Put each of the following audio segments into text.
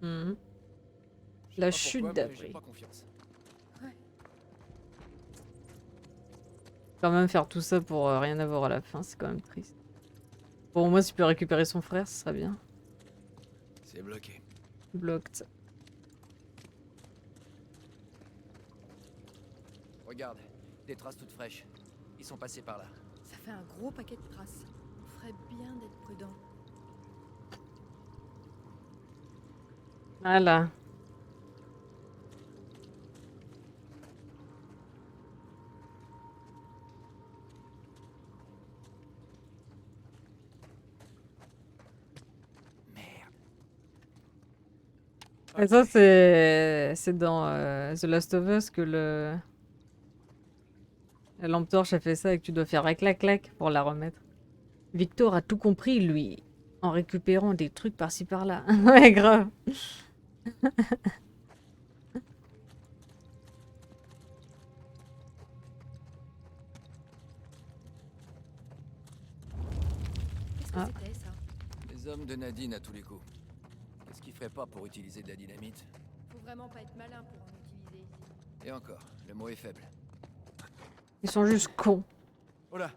Mhm. Je sais La pas chute pourquoi, mais j'ai d'Abri. pas confiance. Quand même faire tout ça pour rien avoir à la fin, c'est quand même triste. Bon, au moins, s'il peut récupérer son frère, ce serait bien. C'est bloqué. Blocked. Regarde, des traces toutes fraîches. Ils sont passés par là. Ça fait un gros paquet de traces. On ferait bien d'être prudent. Voilà. Merde. Et ça, c'est dans The Last of Us que la lampe torche a fait ça et que tu dois faire un clac-clac pour la remettre. Victor a tout compris, lui, en récupérant des trucs par-ci par-là. Ouais, grave. Qu'est-ce que Ah. c'était ça? Les hommes de Nadine à tous les coups. Qu'est-ce qu'ils feraient pas pour utiliser de la dynamite? Faut vraiment pas être malin pour en utiliser ici. Et encore, le mot est faible. Ils sont juste cons. Oh là,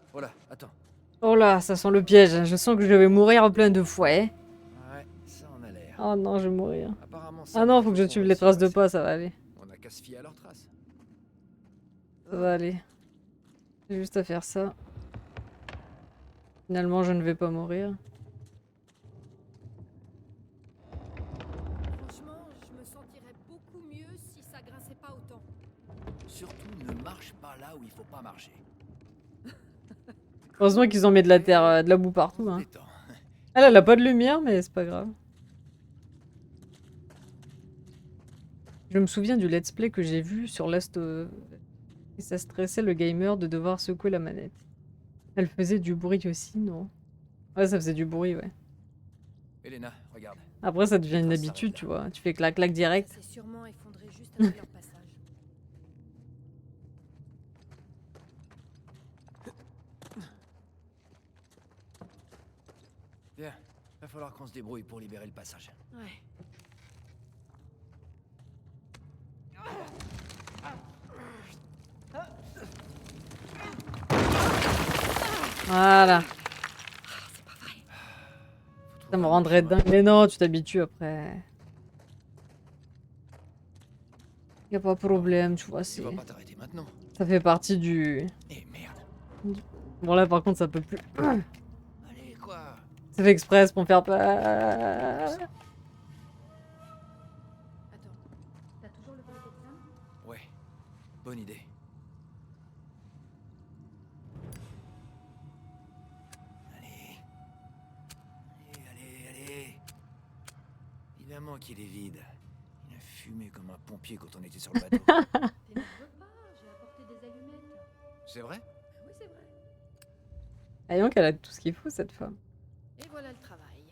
attends. Oh là, ça sent le piège. Je sens que je vais mourir plein de fois. Ouais, ça en a l'air. Oh non, je vais mourir. Apparemment, Ah non, faut que je suive les traces de pas, ça va aller. On a qu'à se fier à leurs traces. Ça va aller. J'ai juste à faire ça. Finalement, je ne vais pas mourir. Franchement, je me sentirais beaucoup mieux si ça grinçait pas autant. Surtout, ne marche pas là où il faut pas marcher. Heureusement qu'ils ont mis de la terre, de la boue partout. Hein. Détends. Elle a pas de lumière, mais c'est pas grave. Je me souviens du let's play que j'ai vu sur Last of... Et ça stressait le gamer de devoir secouer la manette. Elle faisait du bruit aussi, non? Ouais, ça faisait du bruit, ouais. Elena, regarde. Après, ça devient Les une traces habitude, s'arrêtent tu là. vois. Tu fais clac-clac direct. Ça s'est sûrement effondré juste avec leur passage. Bien, va falloir qu'on se débrouille pour libérer le passage. Ouais. Voilà. C'est pas vrai. Ça me rendrait dingue. Mais non, tu t'habitues après. Y a pas de problème, tu vois, Tu c'est... vas pas t'arrêter maintenant. Ça fait partie du... Eh merde. Bon là, par contre, ça peut plus... Allez, quoi? C'est fait express pour me faire peur. Attends. T'as toujours le paquet de ça? Ouais, bonne idée. Allez. Allez. Évidemment qu'il est vide. Il a fumé comme un pompier quand on était sur le bateau. T'es nerveux pas? J'ai apporté des allumettes. C'est vrai? Oui, c'est vrai. Voyons qu'elle a tout ce qu'il faut, cette femme. Et voilà le travail.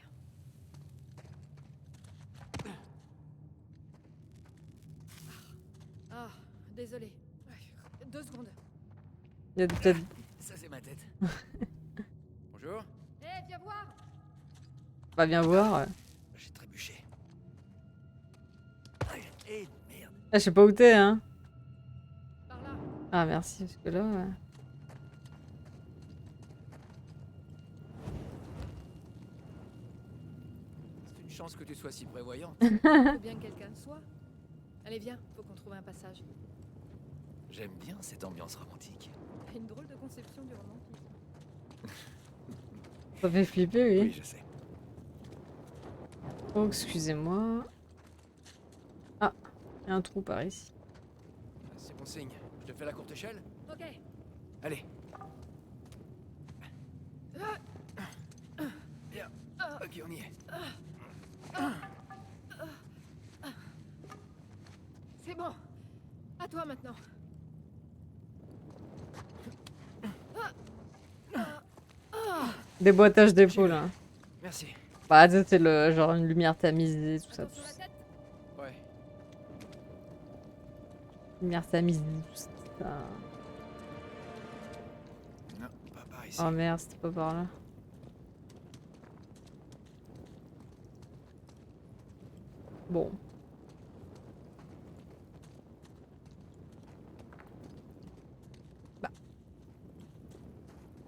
Ah, désolé. 2 secondes. Il y a peut-être... Ça, c'est ma tête. Bonjour. Eh, viens voir! Pas bien voir. J'ai trébuché. Eh merde. Ah, je sais pas où t'es, hein. Par là. Ah, merci, parce que là... ouais. C'est une chance que tu sois si prévoyante. Faut bien que quelqu'un le soit. Allez, viens, faut qu'on trouve un passage. J'aime bien cette ambiance romantique. Une drôle de conception du romantisme. Ça fait flipper, oui. Oui, je sais. Oh, excusez-moi. Ah, il y a un trou par ici. C'est bon signe. Je te fais la courte échelle? Ok. Allez. Bien. Ok, on y est. C'est bon. À toi maintenant. Déboîtage d'épaule, hein. Merci. Bah, ça, c'est le genre une lumière tamisée, tout ça. Attention la tête. Ouais. Lumière tamisée, tout ça. Non, pas par ici. Oh merde, c'était pas par là. Bon. Bah.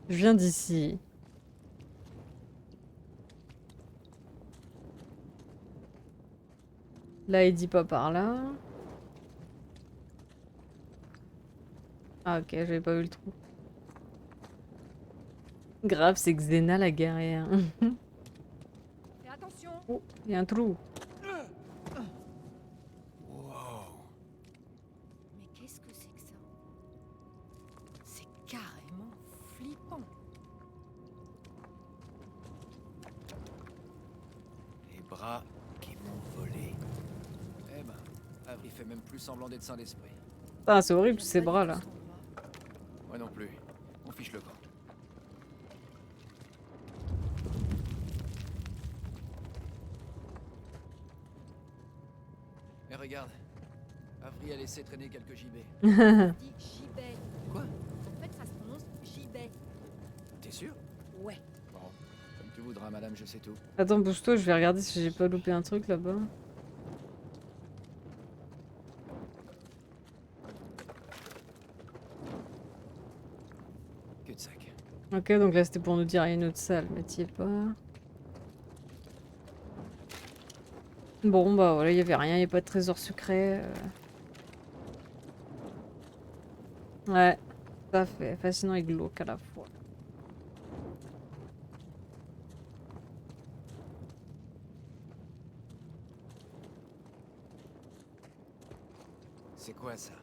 Je viens d'ici. Là, il dit pas par là. Ah ok, j'avais pas vu le trou. Grave, c'est Xena la guerrière. Fais attention. Oh, il y a un trou. Wow. Mais qu'est-ce que c'est que ça? C'est carrément flippant. Les bras qui m'ont volé. Eh ben, Avery fait même plus semblant d'être sain d'esprit. Ah, c'est horrible J'aime ces pas du bras tout là. cet endroit. Moi non plus. On fiche le camp. Mais regarde, Avery a laissé traîner quelques gibets. Ça se dit gibet. Quoi? En fait, ça se prononce gibet. T'es sûr? Ouais. Bon, comme tu voudras, madame, je sais tout. Attends, bouge-toi, je vais regarder si j'ai pas loupé un truc là-bas. Que de sac. Ok, donc là c'était pour nous dire il y a une autre salle, mais t'y es pas. Bon, bah voilà, il y avait rien, il y a pas de trésor secret. Ouais, ça fait fascinant et glauque à la fois. C'est quoi ça?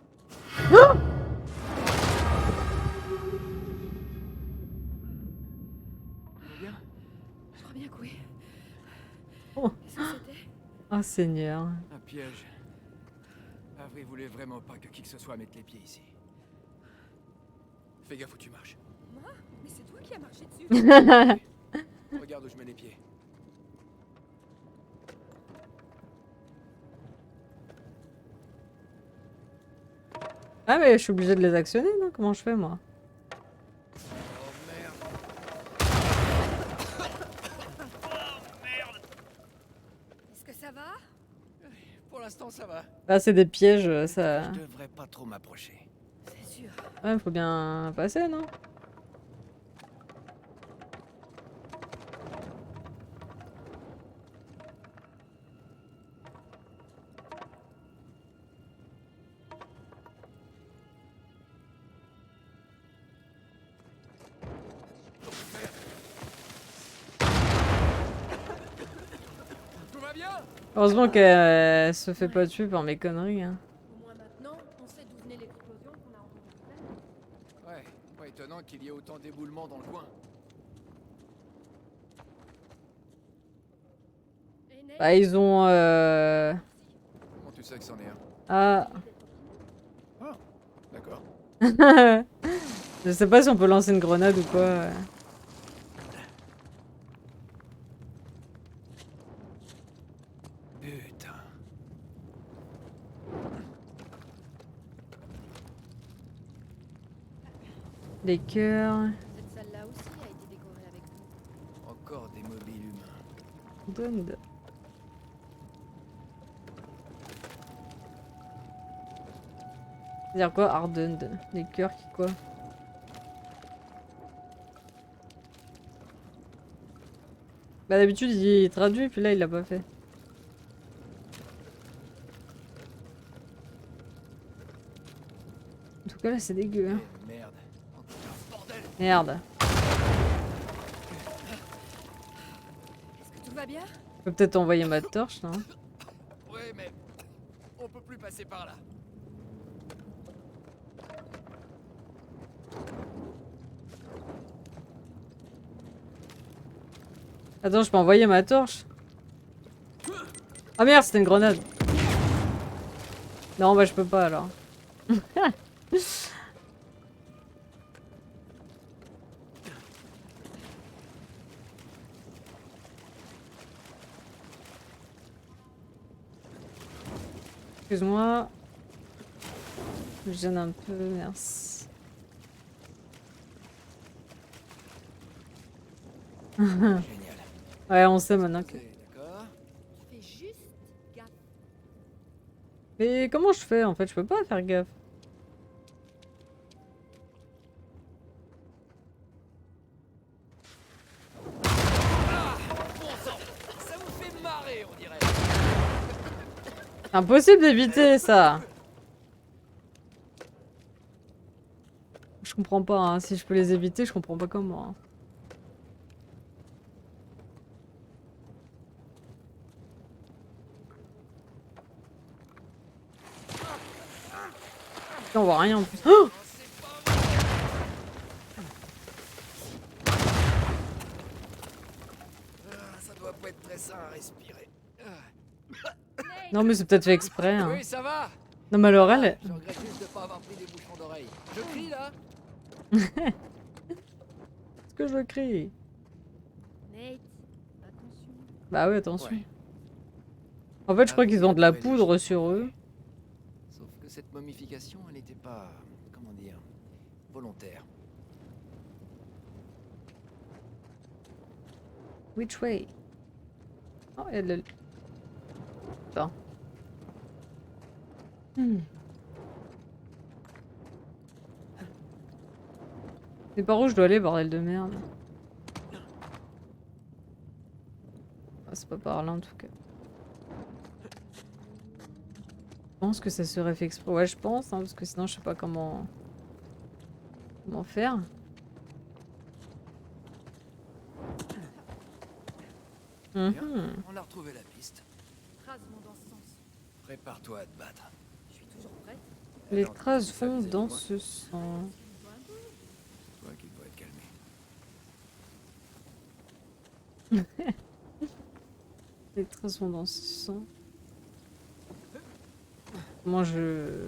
Bien? Je crois bien que oui. Oh. Qu'est-ce que c'était? Oh Seigneur. Un piège. Avery voulait vraiment pas que qui que ce soit mette les pieds ici. Fais gaffe où tu marches. Moi? Mais c'est toi qui as marché dessus. Regarde où je mets les pieds. Ah mais je suis obligée de les actionner, non? Comment je fais moi? Oh merde. Est-ce que ça va? Pour l'instant, ça va. Ah c'est des pièges, ça... Je devrais pas trop m'approcher. C'est sûr. Ouais, faut bien passer, non? Tout va bien? Heureusement qu'elle se fait pas tuer par mes conneries, hein. Au moins maintenant, on sait d'où venait l'explosion qu'on a entendue tout à l'heure. Ouais, pas étonnant qu'il y ait autant d'éboulements dans le coin. Et Nate, Bah ils ont... Comment tu sais que c'en est un? Ah... Ah, d'accord. Je sais pas si on peut lancer une grenade ou quoi. Putain. Les cœurs... cette salle-là aussi a été décorée avec nous. Encore des mobiles humains. Donne. C'est-à-dire quoi, hardened? Les cœurs qui quoi? Bah d'habitude il traduit, puis là il l'a pas fait. En tout cas là c'est dégueu, hein. Eh, merde. Encore un bordel. Merde. Est-ce que tout va bien? Je peux peut-être envoyer ma torche, là. Ouais, mais on peut plus passer par là. Attends, je peux envoyer ma torche? Ah merde, c'était une grenade. Non, bah je peux pas alors. Excuse-moi. Je gêne un peu, merci. Génial. Ouais, on sait maintenant que... D'accord. Fais juste gaffe. Mais comment je fais en fait? Je peux pas faire gaffe. Bon sang, ça vous fait marrer, on dirait. Impossible d'éviter ça. Je comprends pas, hein. Si je peux les éviter, je comprends pas comment. Hein. On voit rien en plus. Oh, C'est pas vrai. Ça doit pas être très sain à respirer. non mais c'est peut-être fait exprès. Hein. Oui, ça va. Non mais alors elle... Je regrette juste de pas avoir pris des bouchons d'oreille. Je crie là. Est-ce que je crie? Nate, attention. Bah ouais, attention. Ouais. En fait, je crois Ah, qu'ils oui, ont de la après, les poudre chiens. sur eux. Sauf que cette momification, elle n'était pas, comment dire, volontaire. Which way? Oh, elle... Attends. C'est par où je dois aller, bordel de merde? Ah, c'est pas par là en tout cas. Je pense que ça serait fait exprès. Ouais, je pense, hein, parce que sinon je sais pas comment... Comment faire. Bien, Mhm. on a retrouvé la piste. Trace vont dans ce sens. Prépare-toi à te battre. Je suis toujours prête. Les Attends, traces ça vont vis-à-vis de dans moi. ce sens. Calme-toi un peu. Toi qui dois être calmé. Les traces vont dans ce sens. Comment je...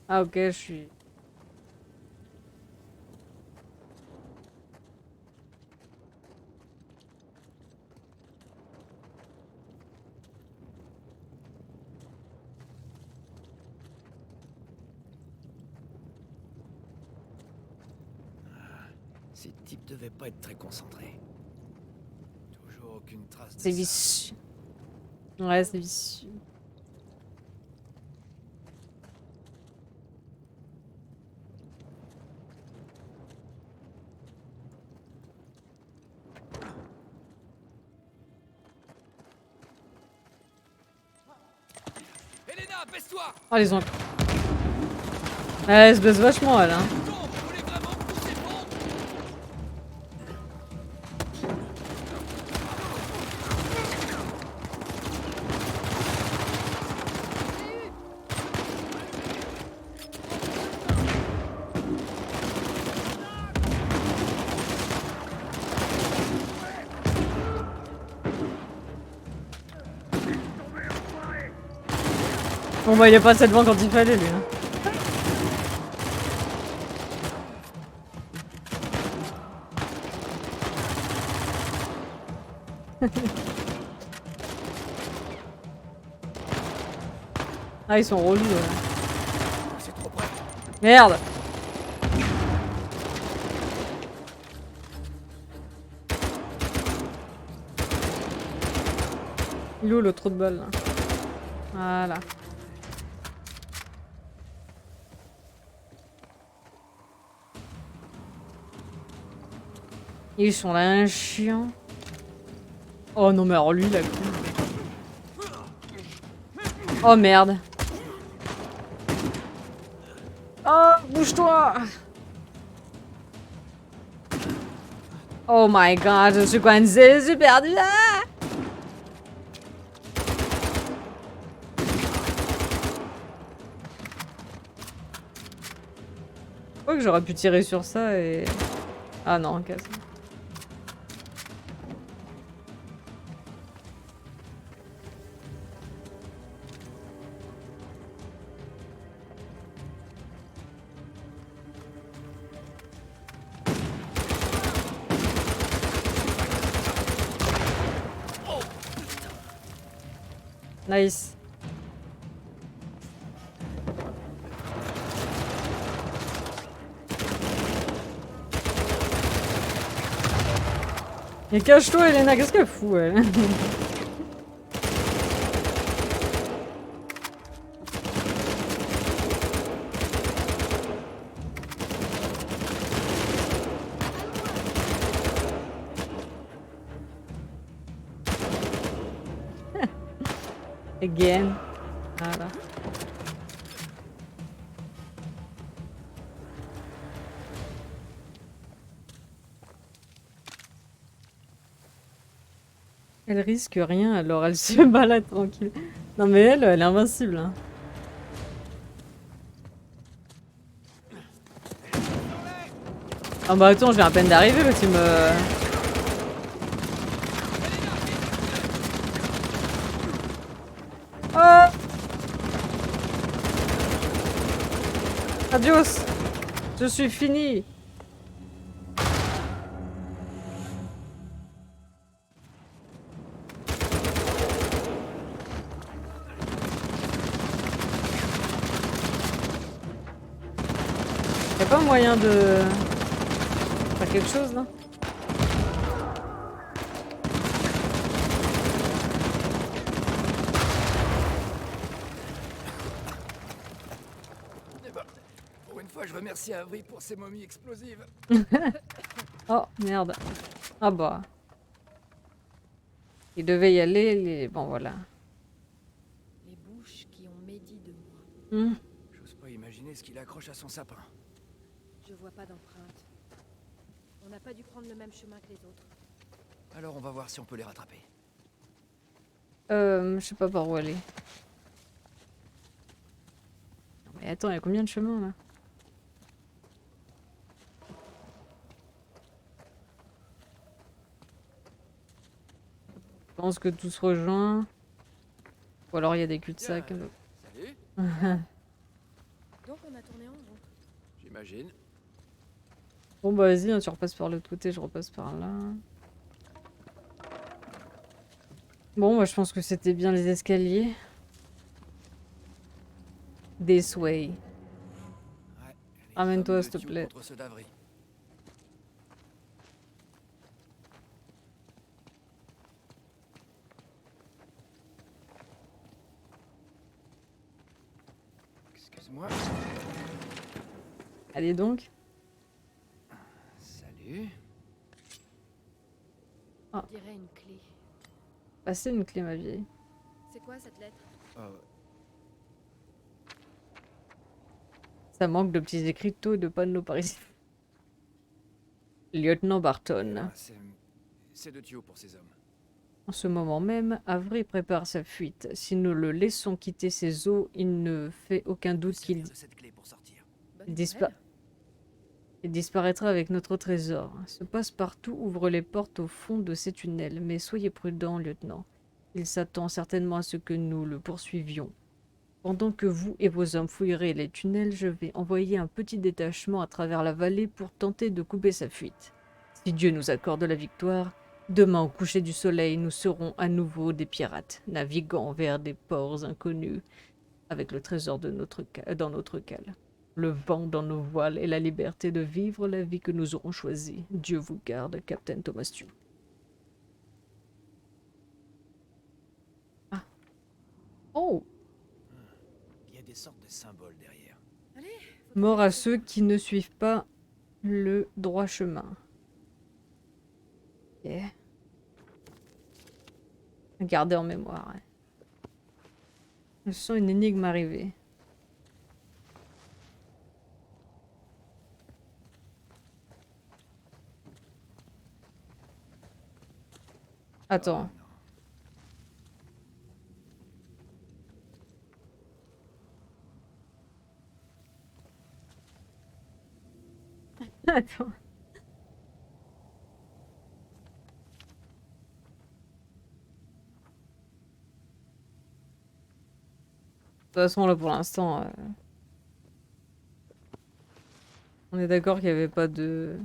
Ah ok, je suis... Ces types devaient pas être très concentrés. Toujours aucune trace de C'est ça. vicieux. Ouais, c'est vicieux. Elena, baisse-toi. Oh, les ont... Ouais, elle se baisse vachement, elle, hein. Tombe, vous voulez vraiment pousser bon. Bon bah il est passé devant quand il fallait, lui. Hein. Ah, ils sont relous, C'est trop près. Merde. Il est où le trou de balle, là? Voilà. Ils sont là, un chien. Oh non, mais alors lui, là. Oh merde. Oh, bouge-toi. Oh my god, je suis coincée, je suis perdue là. Je crois que j'aurais pu tirer sur ça et... Ah non, casse. Nice. Mais cache-toi, Elena, qu'est-ce qu'elle fout, elle? Again. Voilà. Elle risque rien, alors elle se balade tranquille. Non mais elle est invincible. Hein. Ah bah attends, je viens à peine d'arriver parce qu'il me... Oh! Adios! Je suis fini! Y'a pas moyen de faire quelque chose là? Eh ben, pour une fois, je remercie Avery pour ses momies explosives. Oh merde. Ah bah. Il devait y aller, bon voilà. Les bouches qui ont médit de moi. Hmm. J'ose pas imaginer ce qu'il accroche à son sapin. Je vois pas d'empreinte. On n'a pas dû prendre le même chemin que les autres. Alors on va voir si on peut les rattraper. Je sais pas par où aller. Non, mais attends, il y a combien de chemins là? Je pense que tout se rejoint. Ou alors il y a des cul-de-sac. Salut. Donc on a tourné en rond. J'imagine. Bon bah vas-y, hein, tu repasses par l'autre côté, je repasse par là. Bon bah je pense que c'était bien les escaliers. This way. Ouais, les Ramène-toi, hommes s'il de te Duke plaît. contre ceux d'Avery. Excuse-moi. Allez donc. Salut. On dirait une clé. Passez une clé ma vieille. C'est quoi cette lettre? Oh, Ça manque de petits écriteaux et de panneaux par ici. Lieutenant Barton. c'est de Thio pour ces hommes. En ce moment même, Avery prépare sa fuite. Si nous le laissons quitter ses eaux, il ne fait aucun doute qu'il de cette clé pour sortir. Bonne dispa- nouvelle. il disparaîtra avec notre trésor. Ce passe-partout ouvre les portes au fond de ces tunnels, mais soyez prudent, lieutenant. Il s'attend certainement à ce que nous le poursuivions. Pendant que vous et vos hommes fouillerez les tunnels, je vais envoyer un petit détachement à travers la vallée pour tenter de couper sa fuite. Si Dieu nous accorde la victoire, demain au coucher du soleil, nous serons à nouveau des pirates, naviguant vers des ports inconnus, avec le trésor de dans notre cale. Le vent dans nos voiles et la liberté de vivre la vie que nous aurons choisie. Dieu vous garde, Captain Thomas Tew. Ah. Oh! Il y a des sortes de symboles derrière. Allez, faut Mort trouver à le ceux qui ne suivent pas le droit chemin. Ok. Gardez en mémoire. Ouais. Je sens une énigme arriver. Attends. Oh, non. Attends. De toute façon, là, pour l'instant, on est d'accord qu'il n'y avait pas de...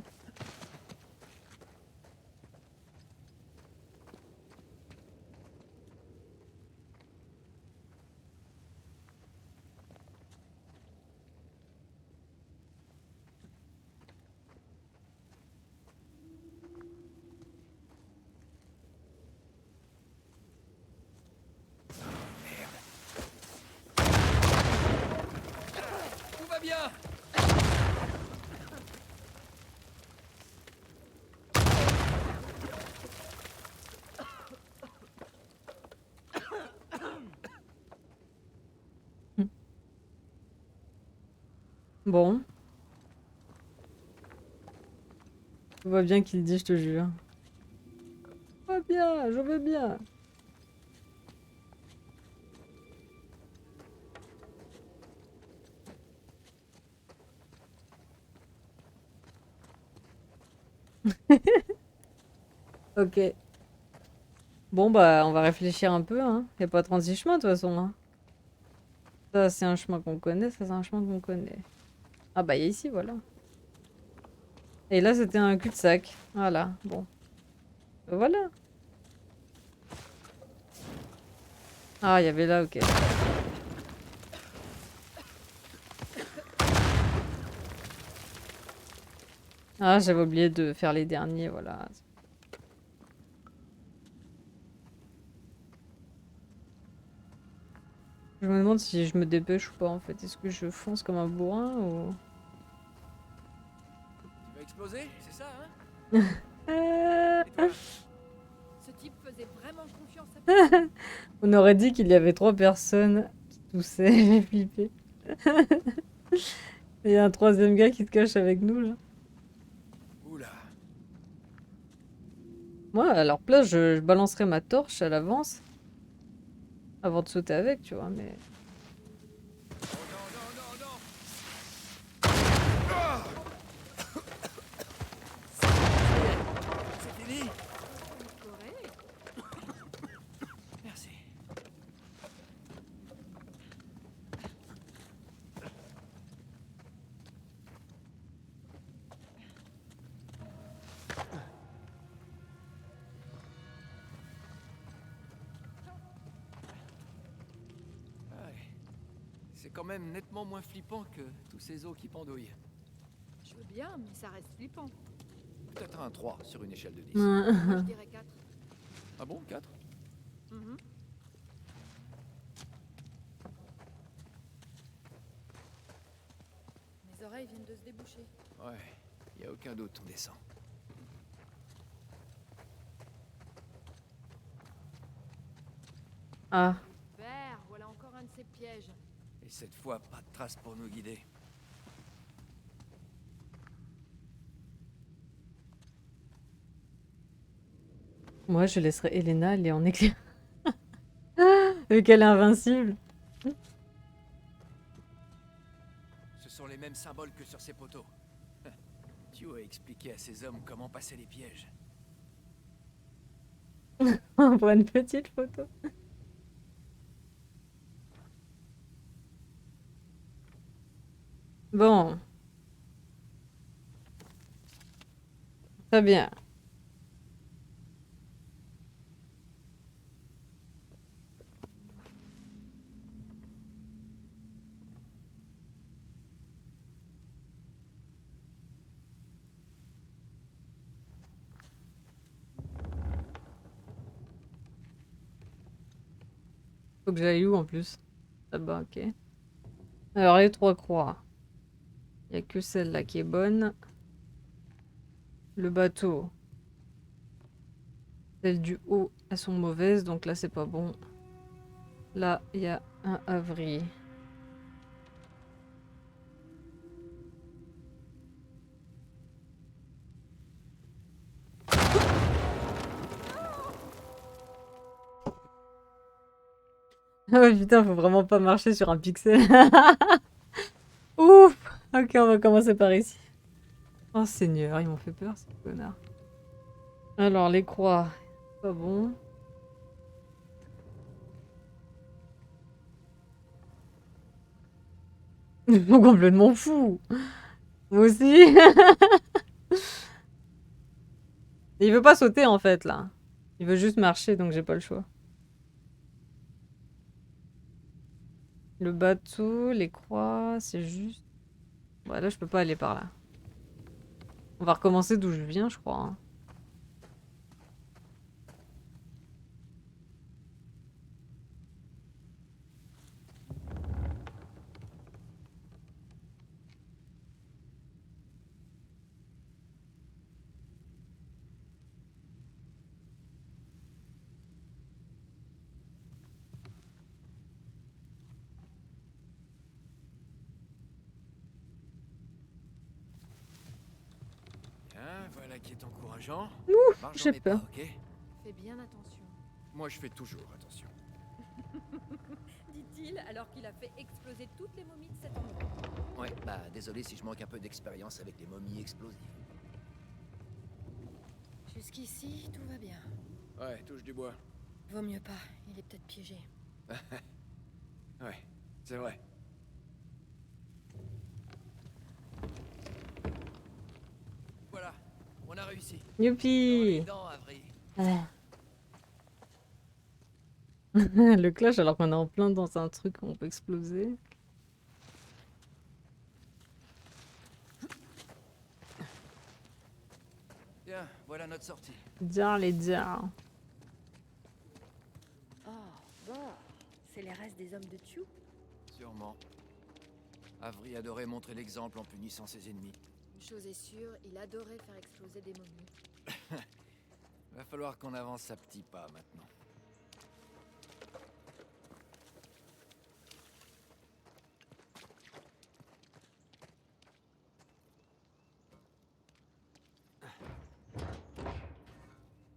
Tout va bien. Bon. Je vois bien qu'il dit, je te jure. Je veux bien, je veux bien. Ok. Bon, bah, on va réfléchir un peu, hein. Y a pas 36 chemins, de toute façon, hein. Ça, c'est un chemin qu'on connaît, ça, c'est un chemin qu'on connaît. Ah bah, y a ici, voilà. Et là, c'était un cul-de-sac. Voilà, bon. Voilà. Ah, il y avait là, ok. Ah, j'avais oublié de faire les derniers, voilà. Je me demande si je me dépêche ou pas, en fait. Est-ce que je fonce comme un bourrin ou... Tu vas exploser, c'est ça, hein? Euh, Et toi? Ce type faisait vraiment confiance à personne. On aurait dit qu'il y avait 3 personnes qui toussaient. J'ai flippé. Et il y a un troisième gars qui te cache avec nous, là. Oula. Moi, à leur place, je balancerais ma torche à l'avance avant de sauter avec, tu vois, mais... Oh non, non, non, non! Ah! C'est fini! Corée. Merci. Ouais. C'est quand même nettement moins flippant que tous ces os qui pendouillent. Je veux bien, mais ça reste flippant. Peut-être un 3 sur une échelle de 10. Moi, je dirais 4. Ah bon, 4? Mes oreilles viennent de se déboucher. Ouais, y a aucun doute, on descend. Ah, Vert, voilà encore un de ces pièges. Et cette fois, pas de traces pour nous guider. moi, je laisserai Elena aller en éclair. Vu qu'elle est invincible. Ce sont les mêmes symboles que sur ces poteaux. Tio a expliqué à ces hommes comment passer les pièges. On voit une petite photo. Bon. Très bien. Faut que j'aille où en plus? Là-bas, ok. Alors, les 3 croix. Il n'y a que celle-là qui est bonne. Le bateau. Celles du haut, elles sont mauvaises, donc là, c'est pas bon. Là, il y a un havri. Ah ouais, putain, faut vraiment pas marcher sur un pixel. Ouf! Ok, on va commencer par ici. Oh Seigneur, ils m'ont fait peur, ces connards. Alors, les croix. Pas bon. Ils sont complètement fous. Moi aussi. Il veut pas sauter en fait là. Il veut juste marcher donc j'ai pas le choix. Le bateau, les croix, c'est juste. Ouais, là je peux pas aller par là. On va recommencer d'où je viens, je crois, hein. Voilà qui est encourageant. Marche j'ai dans mes peur. pas, ok? Fais bien attention, Moi, je fais toujours attention. dit-il alors qu'il a fait exploser toutes les momies de cet endroit. Ouais, bah désolé si je manque un peu d'expérience avec les momies explosives. Jusqu'ici, tout va bien. Ouais, touche du bois. Vaut mieux pas, il est peut-être piégé. Ouais, c'est vrai. Voilà, on a réussi. Dans les Youpi! dents, Avery. Ah. Le clash alors qu'on est en plein dans un truc où on peut exploser. Tiens, voilà notre sortie. Dire les dire. Oh, bon. C'est les restes des hommes de Chu. Sûrement. Avery adorait montrer l'exemple en punissant ses ennemis. Une chose est sûre, il adorait faire exploser des momies. Va falloir qu'on avance à petits pas maintenant.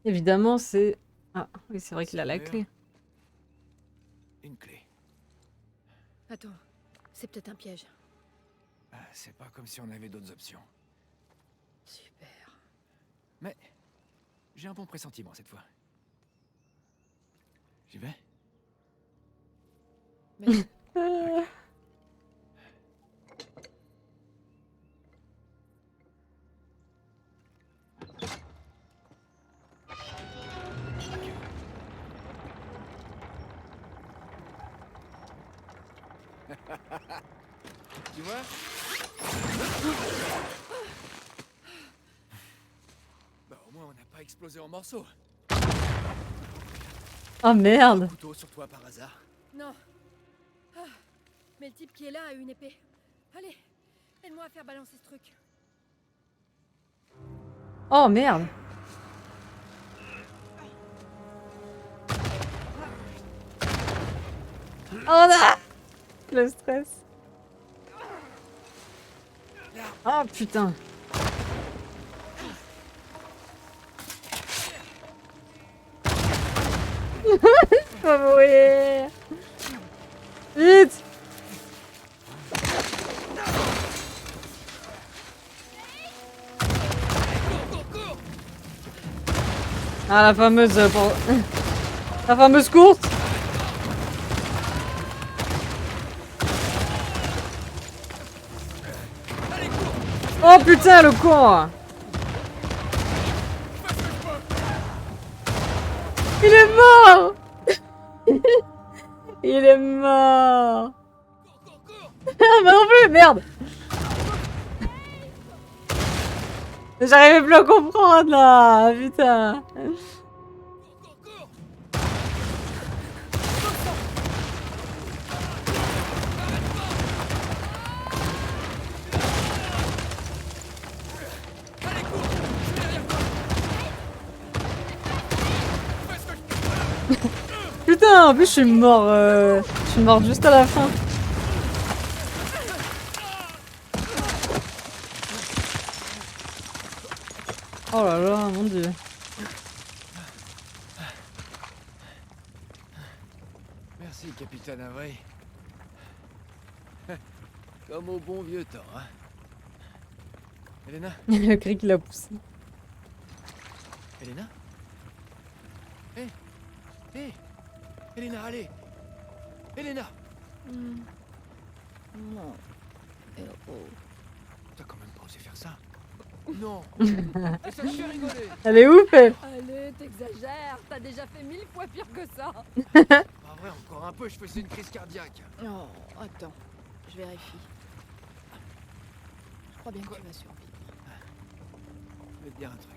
Évidemment, c'est... Ah, oui, c'est vrai qu'il a la Serrure. clé. Une clé. Attends, c'est peut-être un piège. Ah, c'est pas comme si on avait d'autres options. Super. Mais j'ai un bon pressentiment cette fois. J'y vais? Mais Ah. Tu vois? Bah au moins on n'a pas explosé en morceaux. Oh merde! Un couteau sur toi par hasard. non. Ah, mais le type qui est là a une épée. Allez, aide-moi à faire balancer ce truc. Oh merde! Oh non! Le stress. Oh putain! Je vais mourir! Vite! Ah, la fameuse... La fameuse course! Oh putain, le con! Il est mort! Il est mort! Ah, bah non plus, merde! J'arrivais plus à comprendre là! Putain! Putain, en plus je suis mort juste à la fin. Oh là là, mon dieu. Merci, capitaine Avery. Comme au bon vieux temps, hein. Elena? Le cri qu'il a poussé. Elena? Hé! Hé! Elena, allez! Elena! Non. T'as quand même pas osé faire ça? Non! Et ça me fait rigoler! Elle est ouf, elle. Allez, t'exagères. T'as déjà fait 1000 fois pire que ça. Pas vrai, encore un peu, je faisais une crise cardiaque. Oh, attends. Je vérifie. Je crois bien que tu vas survivre. Je vais te dire un truc.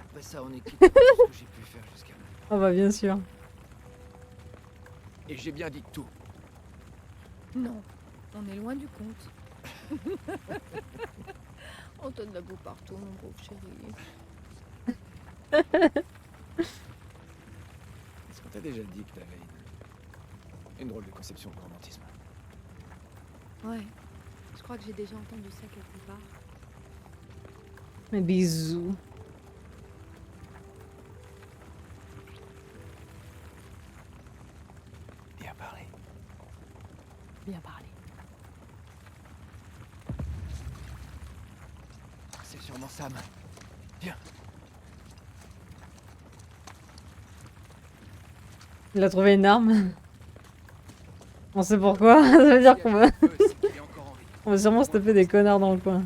Après ça, on est quitté pour tout ce que j'ai pu faire jusqu'à maintenant. Oh bah bien sûr. Et j'ai bien dit tout. Non, on est loin du compte. On te donne la boue partout, mon pauvre chéri. Est-ce qu'on t'a déjà dit que t'avais une drôle de conception de romantisme? Ouais, je crois que j'ai déjà entendu ça quelque part. Bisous. Bien parlé. Bien parlé. C'est sûrement Sam. Viens. Il a trouvé une arme. On sait pourquoi. Ça veut dire qu'on va... Il est encore en vie. On va sûrement se taper des connards dans le coin. En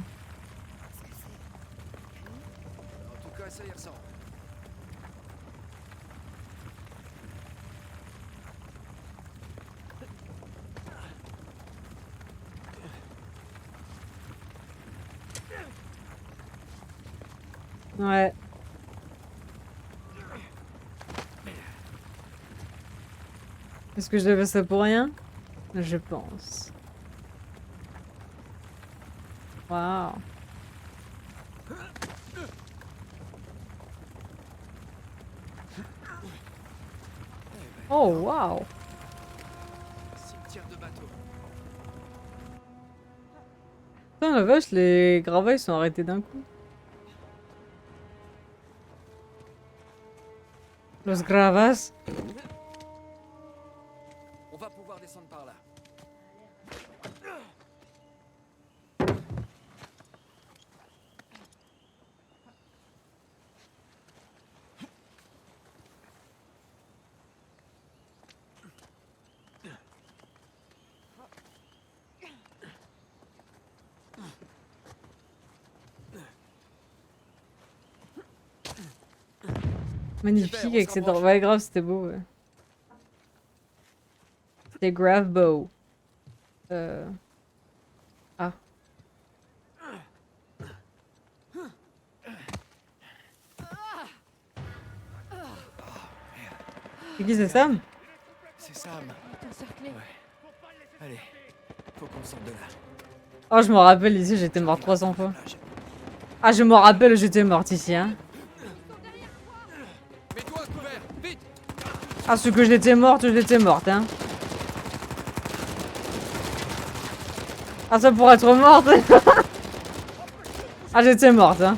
tout cas, ça y ressemble. Ouais. Est-ce que je devais ça pour rien? Je pense. Waouh. Oh waouh. Cimetière de bateau. Putain la vache, les gravats ils sont arrêtés d'un coup. Los gravas. On va pouvoir descendre par là. Magnifique Super, on avec s'en cette... branche. Ouais grave c'était beau ouais. C'était grave beau. Ah. C'est qui c'est Sam? C'est Sam. Il est encerclé. Allez, faut qu'on sorte de là. Oh je me rappelle ici j'étais morte 300 fois. Ah je me rappelle j'étais morte ici hein. Mets-toi à couvert, vite. Ah ce que j'étais morte hein. Ah ça pour être morte. Ah j'étais morte hein.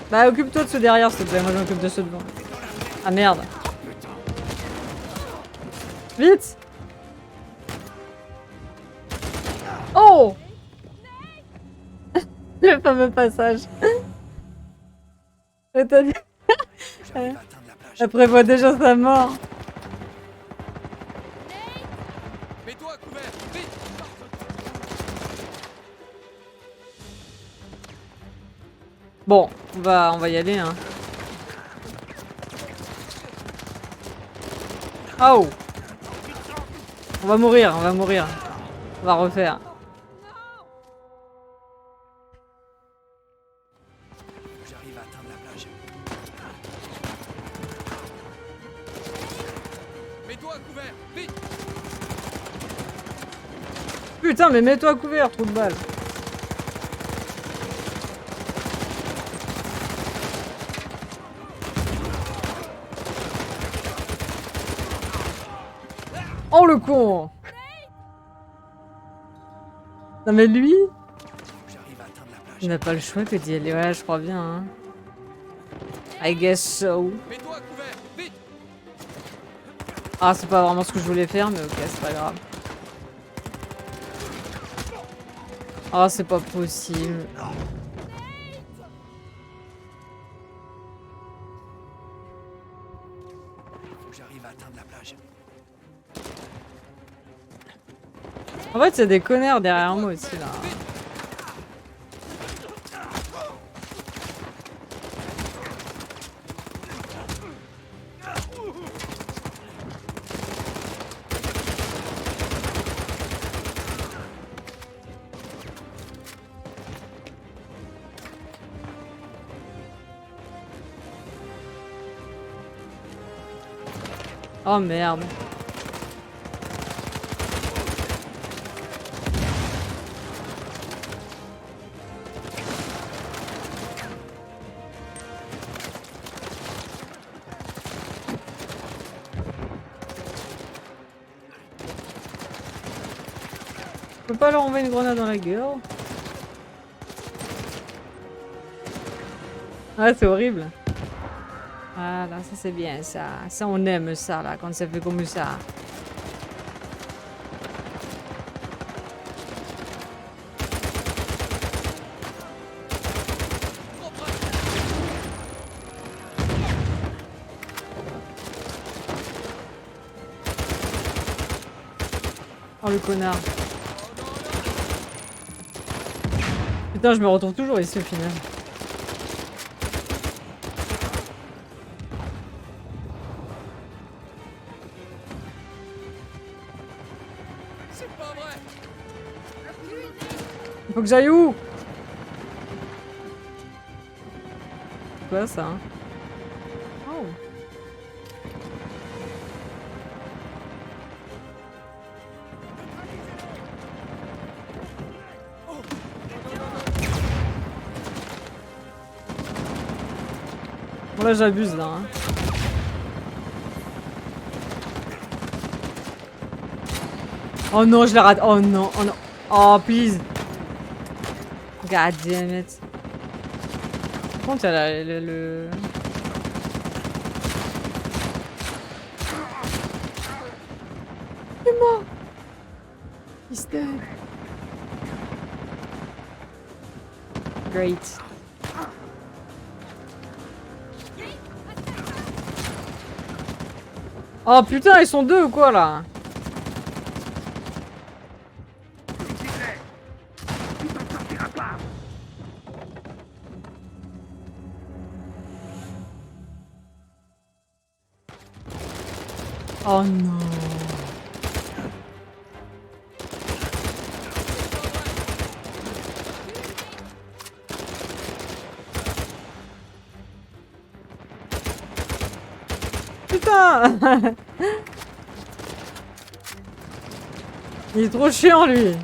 Bah occupe-toi de ceux derrière s'il te plaît, moi je m'occupe de ceux devant. Ah merde. Vite. Oh. Le fameux passage. T'as dit... J'arrive à atteindre la plage. Elle prévoit déjà sa mort. Mets-toi à couvert, vite. Bon, on va y aller hein. Oh. On va mourir, on va mourir. On va refaire. J'arrive à atteindre la plage. Mets-toi à couvert, vite. Putain mais mets-toi à couvert, trou de balle. Oh le con. Non mais lui, J'arrive à atteindre la plage. il n'a pas le choix que d'y aller. Ouais, je crois bien. Hein. I guess so. Mets-toi à couvert, vite. Ah, c'est pas vraiment ce que je voulais faire, mais ok, c'est pas grave. Ah, c'est pas possible. Faut que j'arrive à atteindre la plage. En fait, c'est des connards derrière moi aussi là. Oh merde. peux pas leur envoyer une grenade dans la gueule. Ah, c'est horrible. Voilà, ça c'est bien ça. Ça on aime ça là, quand ça fait comme ça. Oh le connard. Putain, je me retrouve toujours ici au final. C'est pas vrai. Faut que j'aille où? C'est quoi ça? Oh. Bon là j'abuse là. Hein. Oh non, je la rate. Oh non, oh non. Oh please. God damn it. Par contre, il y a le... Il est mort. He's dead. Great. Oh putain, ils sont deux ou quoi là? Oh non. Putain. Il est trop chiant lui.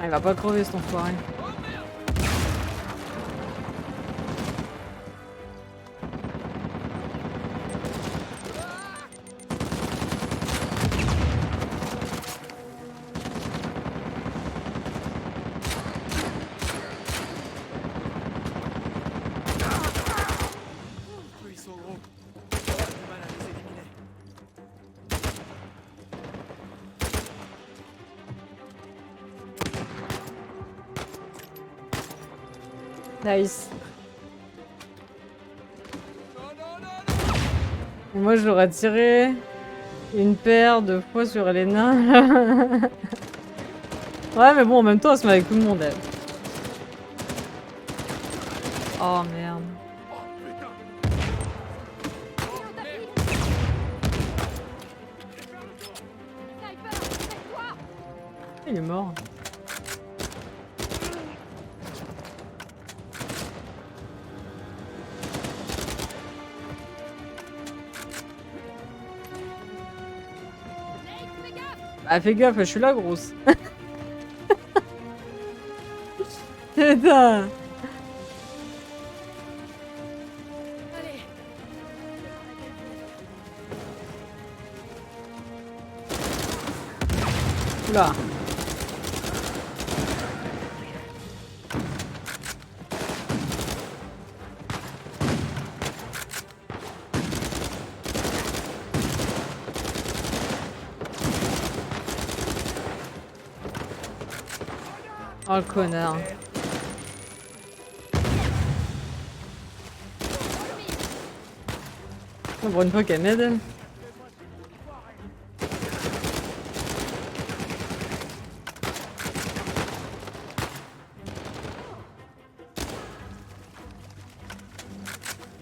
Ah, il va pas crever cet enfoiré. Ils sont gros. On a du mal à les éliminer. Nice. Et moi j'aurais tiré une paire de fois sur les nains. Ouais mais bon en même temps elle se met avec tout le monde elle. Oh merde. Il est mort. Ah fais gaffe, je suis là grosse. Putain. Allez. Oula. Oh le connard. Pour une fois qu'elle m'aide.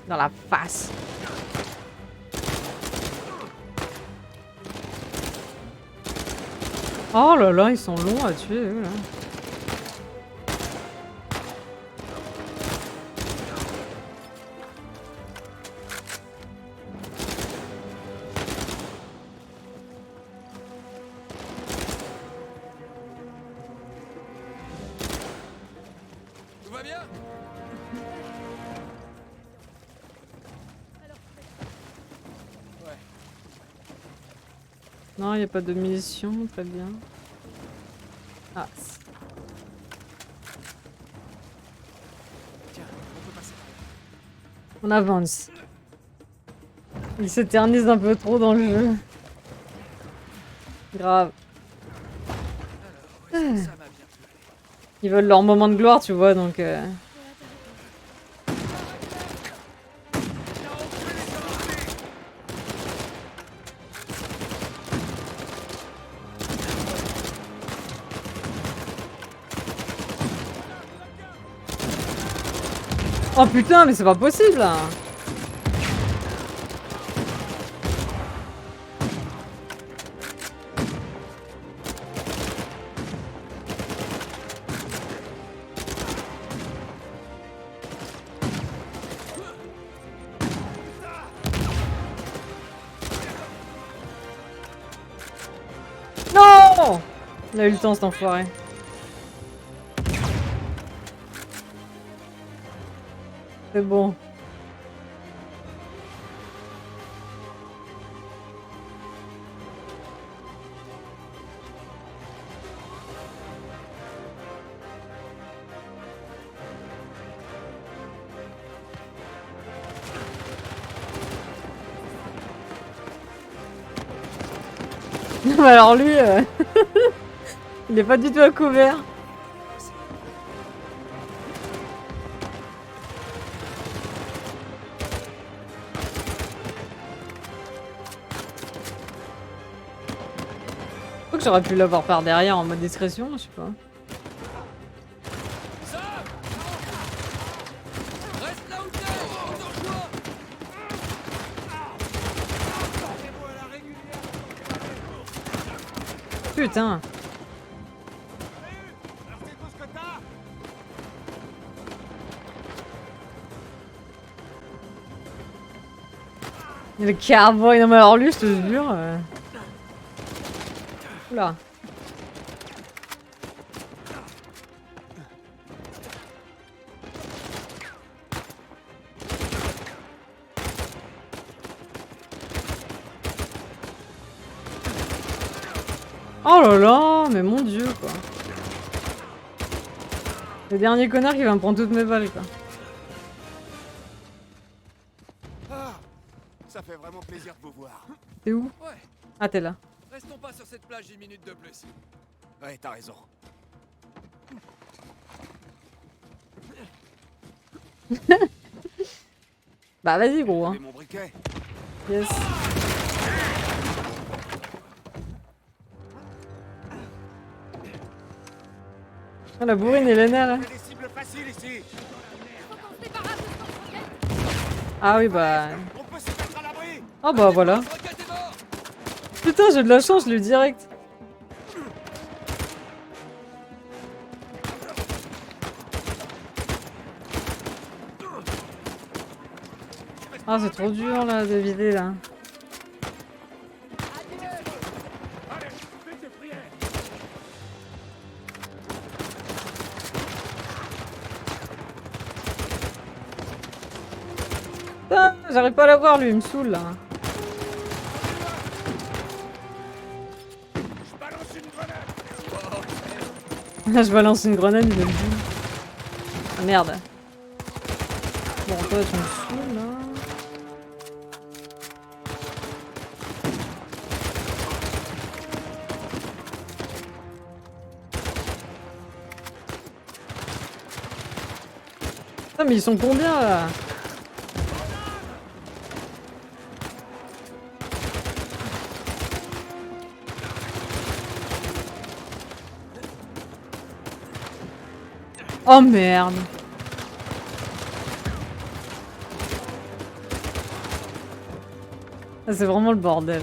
Dans la face. Oh là là, ils sont longs à tuer eux là. va bien? Ouais. Non, il n'y a pas de munitions, très bien. Ah, si. Tiens, on peut passer. On avance. Ils s'éternisent un peu trop dans le jeu. Grave. Alors, est-ce que ça m'a bien plu? Ils veulent leur moment de gloire, tu vois, donc... Oh putain, mais c'est pas possible là. Non! Il a eu le temps cet enfoiré. C'est bon. Non mais alors lui, il est pas du tout à couvert. Je crois que j'aurais pu l'avoir par derrière en mode discrétion, je sais pas. Ça! Reste là où t'es! Retourne-toi! Putain. Le cowboy, non mais alors lui, je te jure. Oula. Oh là là, mais mon dieu quoi. Le dernier connard qui va me prendre toutes mes balles quoi. Ah, ça fait vraiment plaisir de vous voir. T'es où? Ouais, Ah t'es là. restons pas sur cette plage 10 minutes de plus. Ouais, t'as raison. Bah vas-y gros hein. J'ai mon briquet. Yes. Oh, la bourrine et Lena là. Des cibles faciles ici. Ah oui bah... On peut se mettre à l'abri. Oh bah voilà. Roquette est mort. Putain j'ai de la chance, je l'ai eu direct. Ah c'est trop dur là de vider là. Putain, j'arrive pas à l'avoir lui, il me saoule là. Je balance une grenade, il me le dit. Ah merde. Bon toi tu me saoules là. Putain mais ils sont combien là? Oh merde. Ah, c'est vraiment le bordel.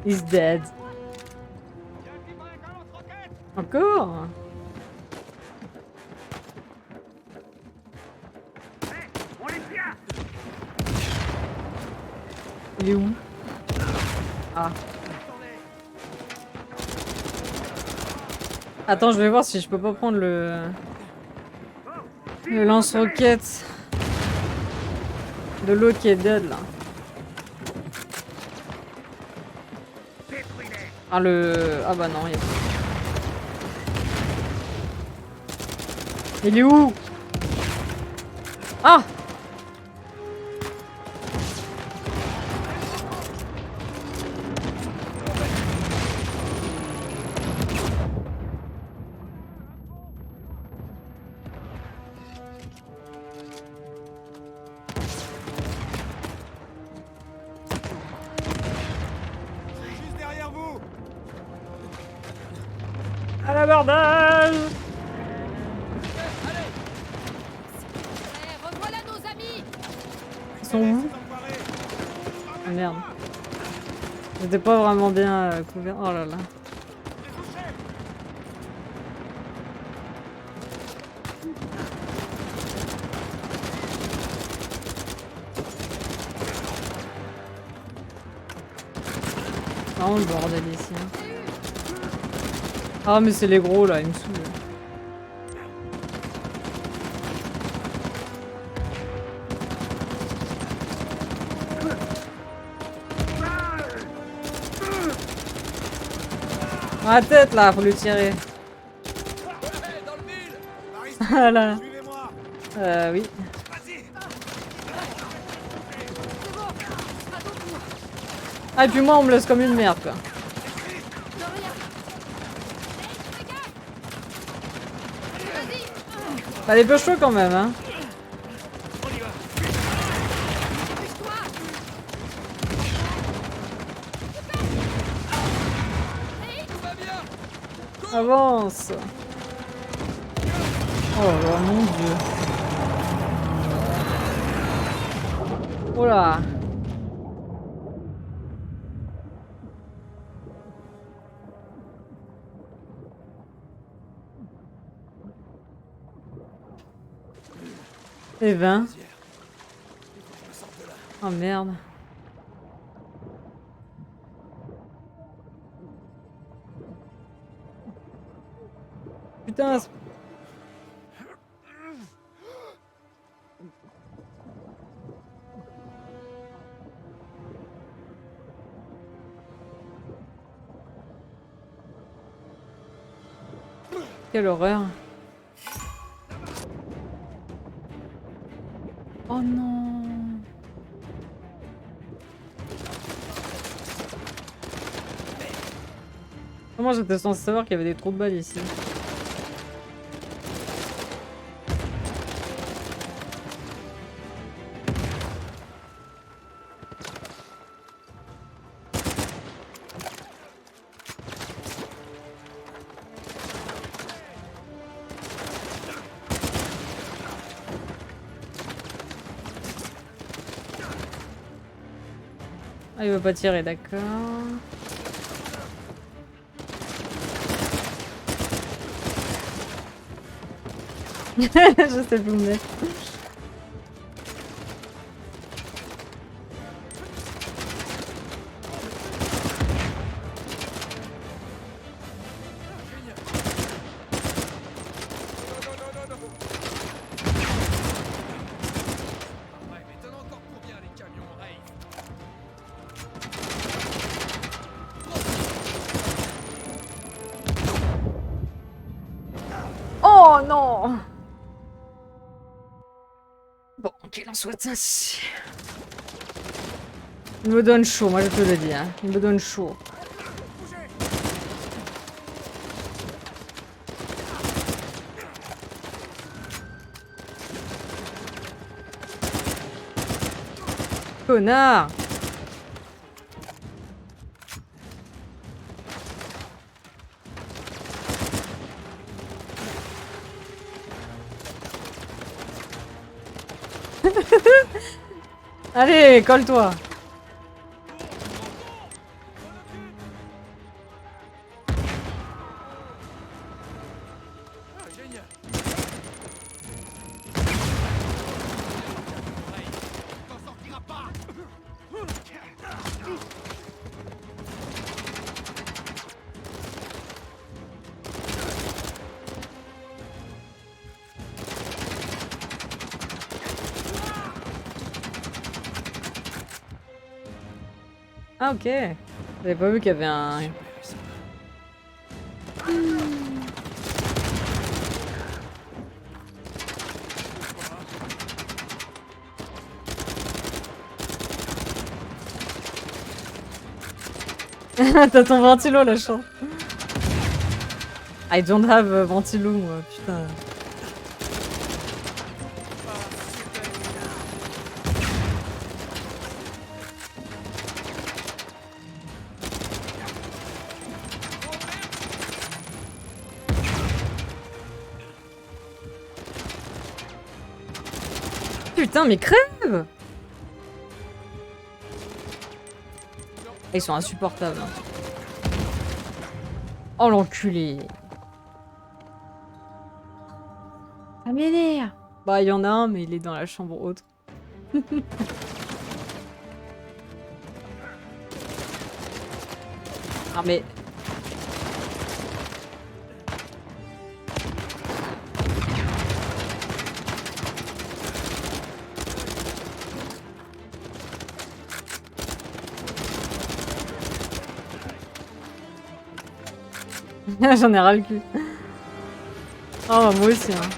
He's dead. Encore? Il est où? Ah. Attends, je vais voir si je peux pas prendre le lance-roquette de l'autre qui est dead là. Ah ah bah non, il est où? Ah! Juste derrière vous. À l'abordage! Revoilà nos amis. Ils sont où? Ah merde. J'étais pas vraiment bien couvert. Oh là là. Vraiment le bordel ici. Hein. Ah mais c'est les gros là, ils me saoulent. Dans la tête là, faut le tirer. Dans le mille. Voilà. Suivez-moi. Oui. Vas-y. Ah et puis moi on me laisse comme une merde quoi. Bah dépêche-toi quand même hein. Avance. Oh là mon dieu. Oh là. Et 20. Oh merde. Putain. Quelle horreur. Oh non. Comment j'étais censé savoir qu'il y avait des trous de balles ici? Ah, il veut pas tirer, d'accord. Je sais plus où me mettre. Ouais, mais donne encore combien les camions, hey. Oh non! Bon, qu'il en soit ainsi. Il me donne chaud, moi je te le dis. Hein. Il me donne chaud. Connard! Allez, colle-toi! Ah ok. J'avais pas vu qu'il y avait un... Super, ça. T'as ton ventilo la chance. I don't have a ventilo moi, putain. Putain mais crève! Ils sont insupportables. Hein. Oh l'enculé! Ça m'énerve! Bah il y en a un mais il est dans la chambre haute. Ah mais... J'en ai ras le cul. Oh moi aussi hein.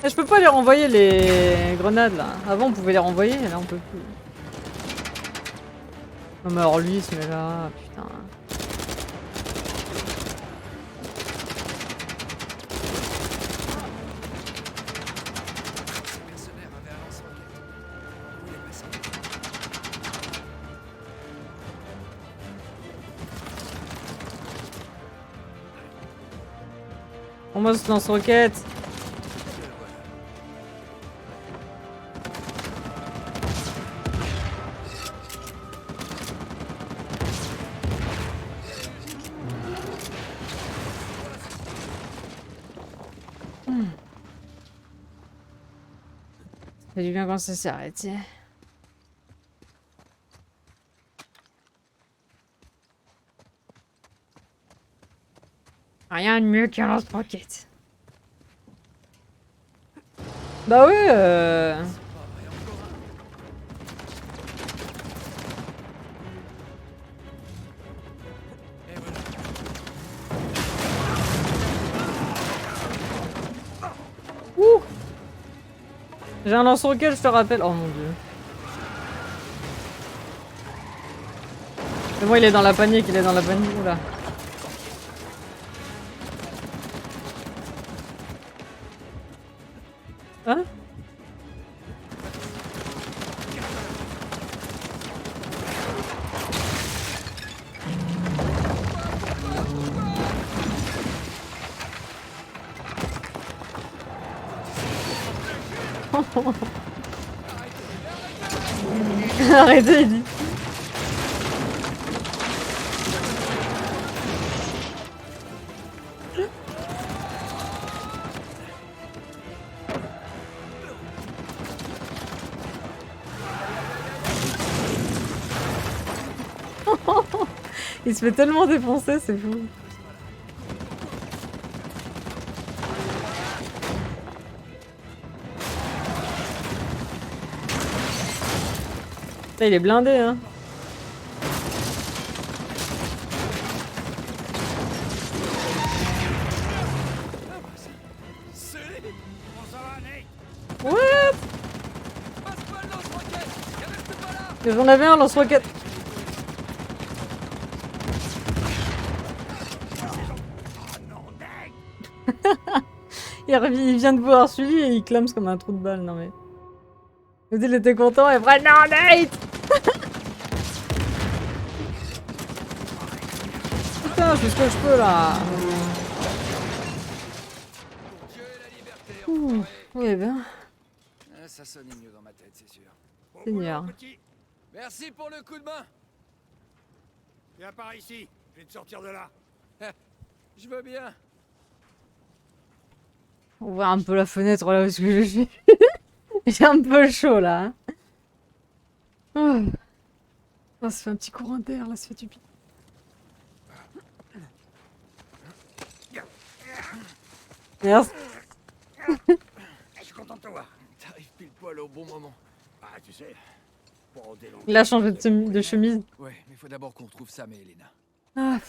Et je peux pas les renvoyer les grenades là. Avant on pouvait les renvoyer, là on peut plus. Non mais alors lui il se met là, putain. Ce mercenaire avait un lance-roquette. Où il est passé? On va se lance-roquette. Le voilà. Ça fait du bien quand ça s'est arrêté. Rien de mieux qu'un lance-roquette. Bah ouais Oh, et encore un. Et voilà. Ouh. J'ai un lance-roquette, je te rappelle. Oh mon dieu. Mais moi il est dans la panique, il est dans la panique. Oula. Hein? Arrêtez, il dit. Il se fait tellement défoncer, c'est fou. Là, il est blindé, hein. Salut! Comment ça va, Nate? What? Passe pas le lance-roquette! Et reste pas là! J'en avais un lance-roquette. Il vient de voir suivi et il clame comme un trou de balle, non mais. Il était content et après, non, Nate! Putain, je fais ce que je peux là. Dieu et la liberté, Ouh, enfoiré. ouais ben, Ah, ça sonnait mieux dans ma tête, c'est sûr. Seigneur. Merci pour le coup de main! Viens par ici, je vais te sortir de là. Je veux bien. On voit un peu la fenêtre là parce que je suis. J'ai un peu chaud là. Hein. Oh. Oh, ça fait un petit courant d'air là, ça fait du bien. Merci. Je suis content de te voir. T'arrives pile poil au bon moment. Ah, tu sais, Bordel en- Il a changé de chemise. Ouais, mais faut d'abord qu'on retrouve Sam et Elena. Ah,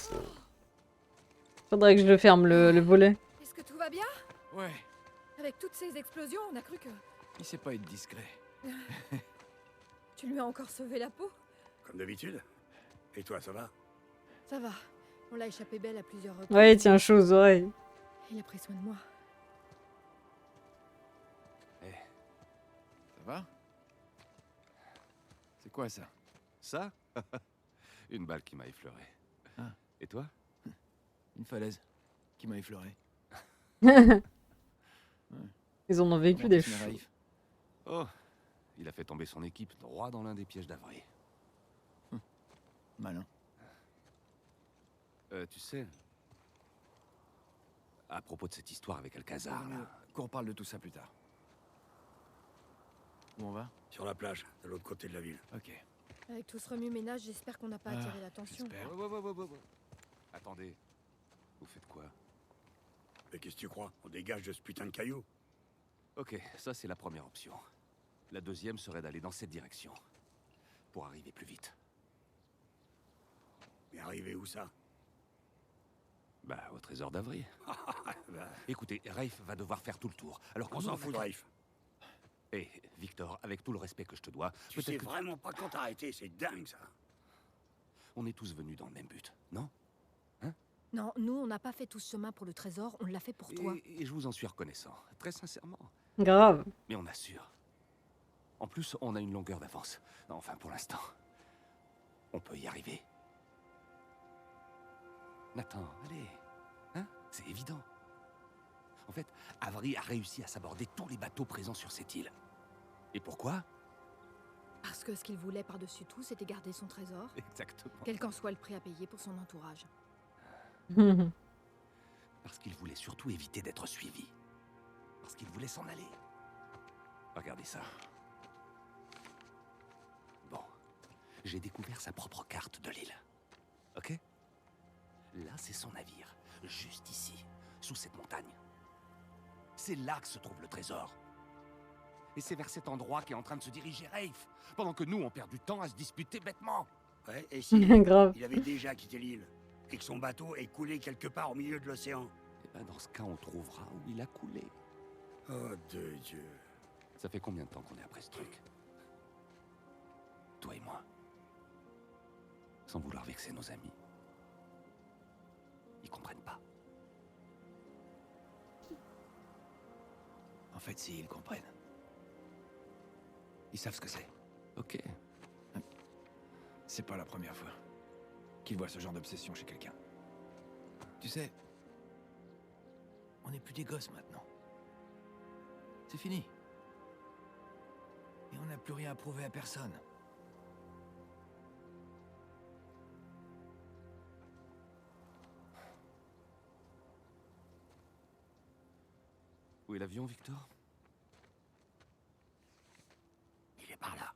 faudrait que je le ferme le volet. Est-ce que tout va bien? Ouais, Avec toutes ces explosions, on a cru que... il sait pas être discret. Tu lui as encore sauvé la peau? Comme d'habitude. Et toi, ça va? Ça va. On l'a échappé belle à plusieurs reprises. Ouais, il tient chaud aux oreilles. Il a pris soin de moi. Ça va? C'est quoi ça? Ça? Une balle qui m'a effleuré. Ah. Et toi? Une falaise qui m'a effleuré. Ils en ont vécu Comment des tu te mets, fous. Raif? Oh, il a fait tomber son équipe droit dans l'un des pièges d'Avray. Malin. Tu sais, à propos de cette histoire avec Alcazar, là, Qu'on reparle de tout ça plus tard. Où on va? Sur la plage, de l'autre côté de la ville. Ok. Avec tout ce remue-ménage, j'espère qu'on n'a pas Ah, attiré l'attention. j'espère. Ouais. Attendez, vous faites quoi? Mais qu'est-ce que tu crois? On dégage de ce putain de caillou. Ok, ça c'est la première option. La deuxième serait d'aller dans cette direction, pour arriver plus vite. Mais arrivé où ça? Bah, au trésor d'Avray. Bah, Écoutez, Rafe va devoir faire tout le tour. Alors on qu'on s'en fout de Rafe. Eh, Victor, avec tout le respect que je te dois, Tu sais peut-être que vraiment pas quand t'arrêter, c'est dingue ça. on est tous venus dans le même but, non? Non, nous, on n'a pas fait tout ce chemin pour le trésor, on l'a fait pour toi. Et je vous en suis reconnaissant, très sincèrement. Grave. Mais on assure. En plus, on a une longueur d'avance. Enfin, pour l'instant. On peut y arriver. Nathan, allez. Hein? C'est évident. En fait, Avery a réussi à s'aborder tous les bateaux présents sur cette île. Et pourquoi? Parce que ce qu'il voulait par-dessus tout, c'était garder son trésor, Exactement. quel qu'en soit le prix à payer pour son entourage. Parce qu'il voulait surtout éviter d'être suivi. Parce qu'il voulait s'en aller. Regardez ça. Bon. J'ai découvert sa propre carte de l'île. Ok? Là, c'est son navire. Juste ici, sous cette montagne. C'est là que se trouve le trésor. Et c'est vers cet endroit qu'est en train de se diriger Rafe, pendant que nous, on perd du temps à se disputer bêtement. Ouais, et si Grave. il avait déjà quitté l'île et que son bateau est coulé quelque part au milieu de l'océan? Et ben, dans ce cas, on trouvera où il a coulé. Oh de Dieu. Ça fait combien de temps qu'on est après ce truc? Toi et moi. Sans vouloir vexer nos amis. Ils comprennent pas. En fait, si, ils comprennent. Ils savent ce que c'est. Ok. C'est pas la première fois qu'ils voient ce genre d'obsession chez quelqu'un. Tu sais, on n'est plus des gosses maintenant. C'est fini. Et on n'a plus rien à prouver à personne. Où est l'avion, Victor? Il est par là.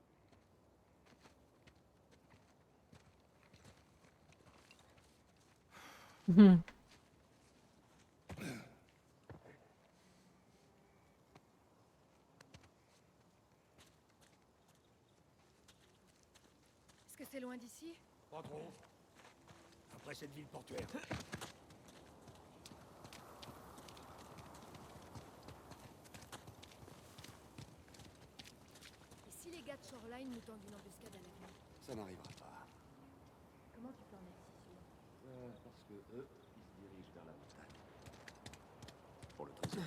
Est-ce que c'est loin d'ici? Pas trop. Après cette ville portuaire. Et si les gars de Shoreline nous tendent une embuscade à l'avion? Ça n'arrivera pas. Comment tu peux en être si sûr? Parce que eux, ils se dirigent vers la montagne. Pour le trésor.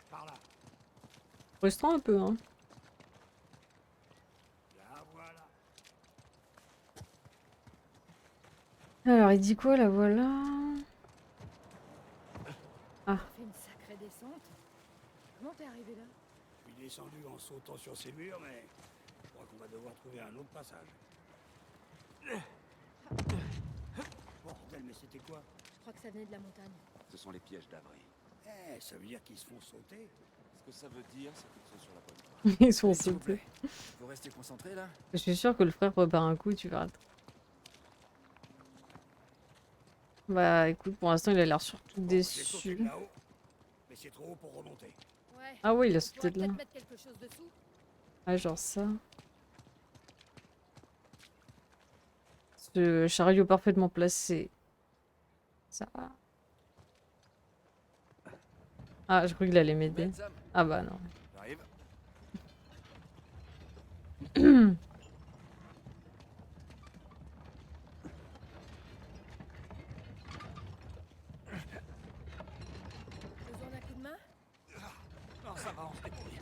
Par là. Frustrant un peu, hein. Là, voilà. Alors, il dit quoi, là, voilà? Ça fait une sacrée descente. Comment t'es arrivé là? Je suis descendu en sautant sur ces murs, mais je crois qu'on va devoir trouver un autre passage. Bordel, mais c'était quoi? Je crois que ça venait de la montagne. Ce sont les pièges d'Avray. Eh, ça veut dire qu'ils se font sauter? Ce que ça veut dire, c'est qu'ils sont sur la bonne voie. Ils sont S'il vous sautés. plaît, vous rester concentré là? Je suis sûre que le frère prépare un coup, tu verras. Bah écoute, pour l'instant il a l'air surtout Bon, j'ai sauté déçu. de là-haut, mais c'est trop haut pour remonter. Ouais. Ah ouais, il a On sauté pourrait de là. peut-être mettre quelque chose dessous. Ah genre ça. Ce chariot parfaitement placé. Ça. Ah, je croyais qu'il allait m'aider. Sam, Ah bah non. j'arrive. Besoin d'un coup de main? Non, ça va, on se débrouille.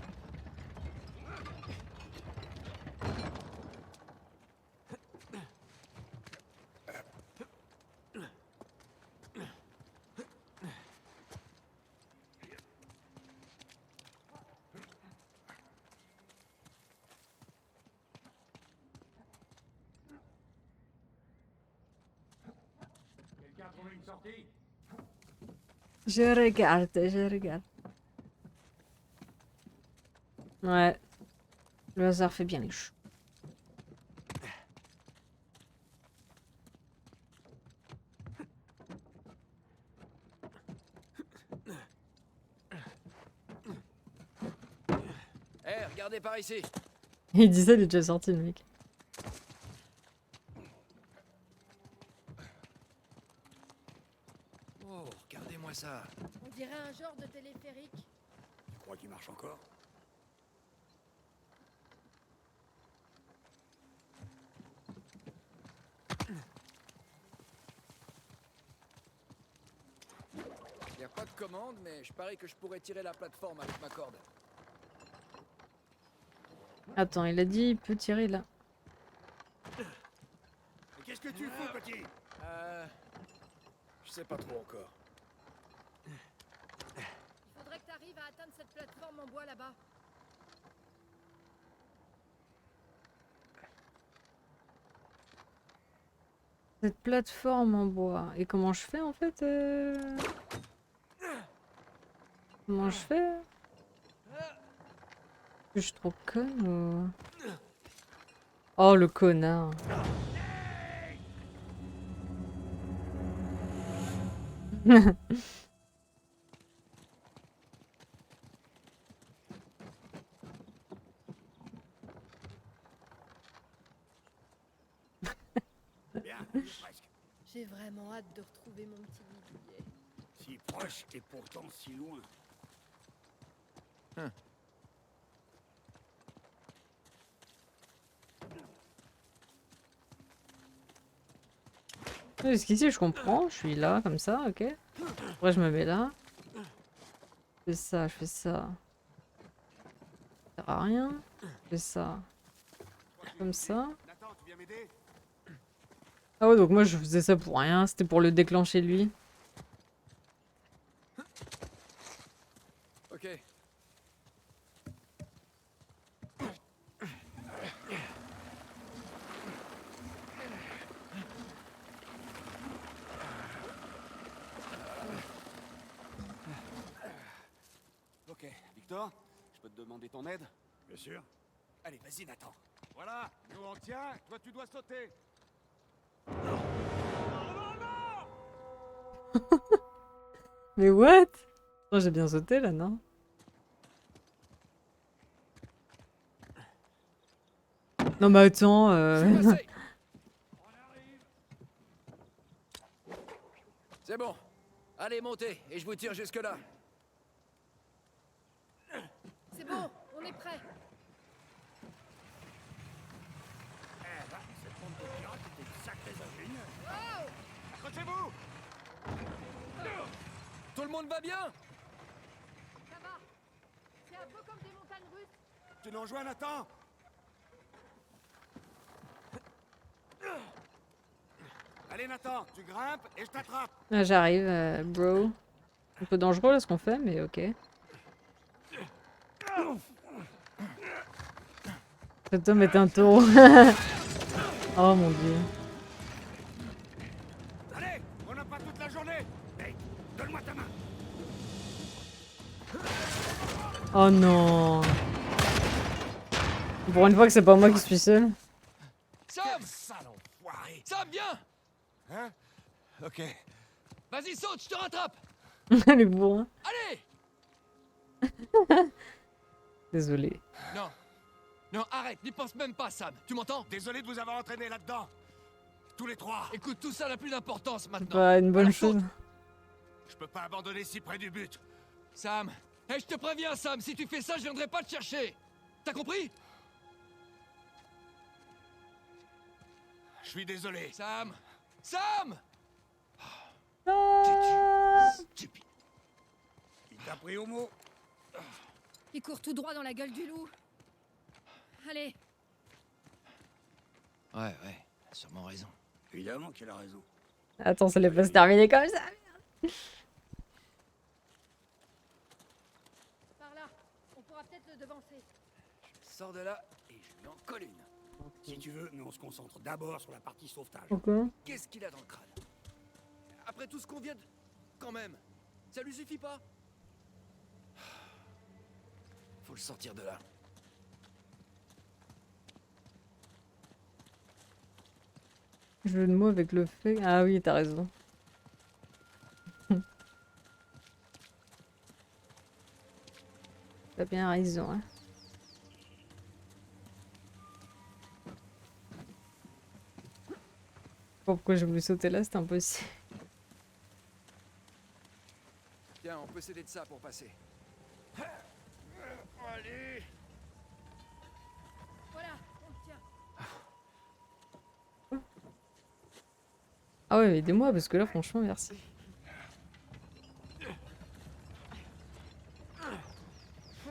Quelqu'un a trouvé une sortie? Je regarde. Ouais. Le hasard fait bien les choses. Eh, regardez par ici. Il disait, il est déjà sorti le mec. Oh, regardez-moi ça. On dirait un genre de téléphérique. Tu crois qu'il marche encore? Y a pas de commande, mais je parie que je pourrais tirer la plateforme avec ma corde. Attends, il a dit il peut tirer là. Mais qu'est-ce que tu fous, petit? Je sais pas trop encore. Il faudrait que tu arrives à atteindre cette plateforme en bois là-bas. Cette plateforme en bois. Et comment je fais en fait Comment je fais Je suis trop conne ou... Oh le connard. Bien, presque. J'ai vraiment hâte de retrouver mon petit billet. Si proche et pourtant si loin. Jusqu'ici je comprends, je suis là comme ça, ok. Après je me mets là. Je fais ça, je fais ça. Ça sert à rien. Je fais ça. Comme ça. Nathan, tu viens m'aider? Ah ouais, donc moi je faisais ça pour rien, c'était pour le déclencher lui. Ok. Ok, Victor, je peux te demander ton aide? Bien sûr. Allez, vas-y, Nathan. Voilà, nous on tient, toi tu dois sauter. Mais what? Oh, j'ai bien sauté là, non? Non mais attends, Passez. C'est bon. Allez, montez, et je vous tire jusque-là. C'est bon, on est prêt. Eh ben, cette bande de pirates était de sacrés ingénieurs. Wow! Accrochez-vous! Tout le monde va bien? Ça va. C'est un peu comme des montagnes russes. Tu nous rejoins, Nathan? Allez, Nathan, tu grimpes et je t'attrape. ah, j'arrive, bro. Un peu dangereux là ce qu'on fait, mais ok. Cet homme est un taureau. Oh mon dieu. Allez, on n'a pas toute la journée. Hey, donne-moi ta main. Oh non. Pour une fois que c'est pas moi qui suis seul. Sam! Sale enfoiré. Sam, viens! Hein? Ok. Vas-y, saute, je te rattrape! Les bourrins. Allez! Désolé. Non. Non, arrête, n'y pense même pas, Sam. Tu m'entends? Désolé de vous avoir entraîné là-dedans. Tous les trois. Écoute, tout ça n'a plus d'importance C'est maintenant. pas une bonne Alors, chose. saute. Je peux pas abandonner si près du but. Sam! Hé, je te préviens, Sam, si tu fais ça, je viendrai pas te chercher! T'as compris? Je suis désolé. Sam! Sam! Ah Stupide. Il t'a pris au mot. Il court tout droit dans la gueule du loup. Allez, Ouais, sûrement raison. Évidemment qu'il a raison. Attends, ça allait pas se terminer comme ça. par là. On pourra peut-être le devancer. Sors de là et je lui en colle une. Si tu veux, nous on se concentre d'abord sur la partie sauvetage. Pourquoi? Qu'est-ce qu'il a dans le crâne? Après tout ce qu'on vient de... Quand même, ça lui suffit pas? Faut le sortir de là. Jeu de mots avec le fait. Ah oui, t'as raison. T'as bien raison, hein. Pourquoi j'ai voulu sauter là, c'était impossible. Tiens, on peut s'aider de ça pour passer. Allez! Voilà, on le tient. Ah ouais, aidez-moi parce que là, franchement, merci.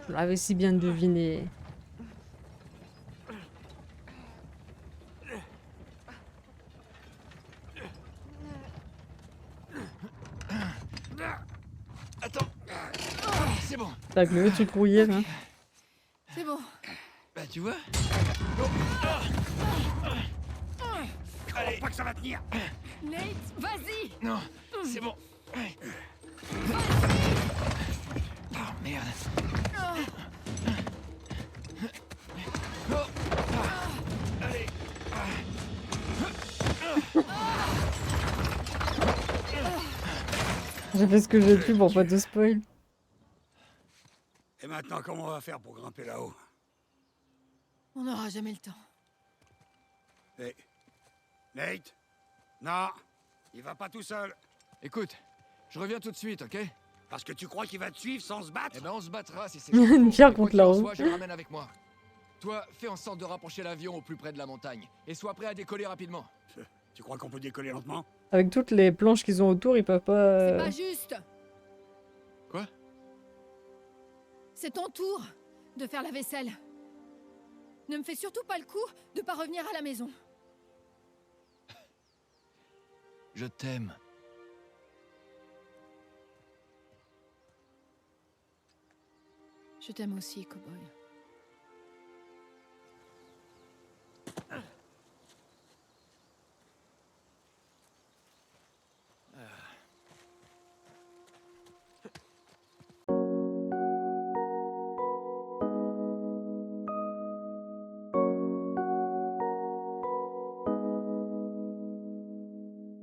Je l'avais si bien deviné. Attends! C'est bon! T'as que le truc rouillé, hein. C'est bon. Bah tu vois? Allez, pas que ça va tenir. Nate, vas-y. Non, c'est bon. Oh merde. Oh. Allez. J'ai fait ce que j'ai pu pour pas te spoil. Et maintenant, comment on va faire pour grimper là-haut? On n'aura jamais le temps. Hé. Nate? Non, il va pas tout seul. Écoute, je reviens tout de suite, ok? Parce que tu crois qu'il va te suivre sans se battre? Eh ben on se battra si c'est Une chaud. pierre Et quoi contre qu'il la en roue. soit, je le ramène avec moi. Toi, fais en sorte de rapprocher l'avion au plus près de la montagne. Et sois prêt à décoller rapidement. Tu crois qu'on peut décoller lentement? Avec toutes les planches qu'ils ont autour, ils peuvent pas. C'est pas juste. Quoi? C'est ton tour de faire la vaisselle. Ne me fais surtout pas le coup de pas revenir à la maison. Je t'aime. Je t'aime aussi, cowboy.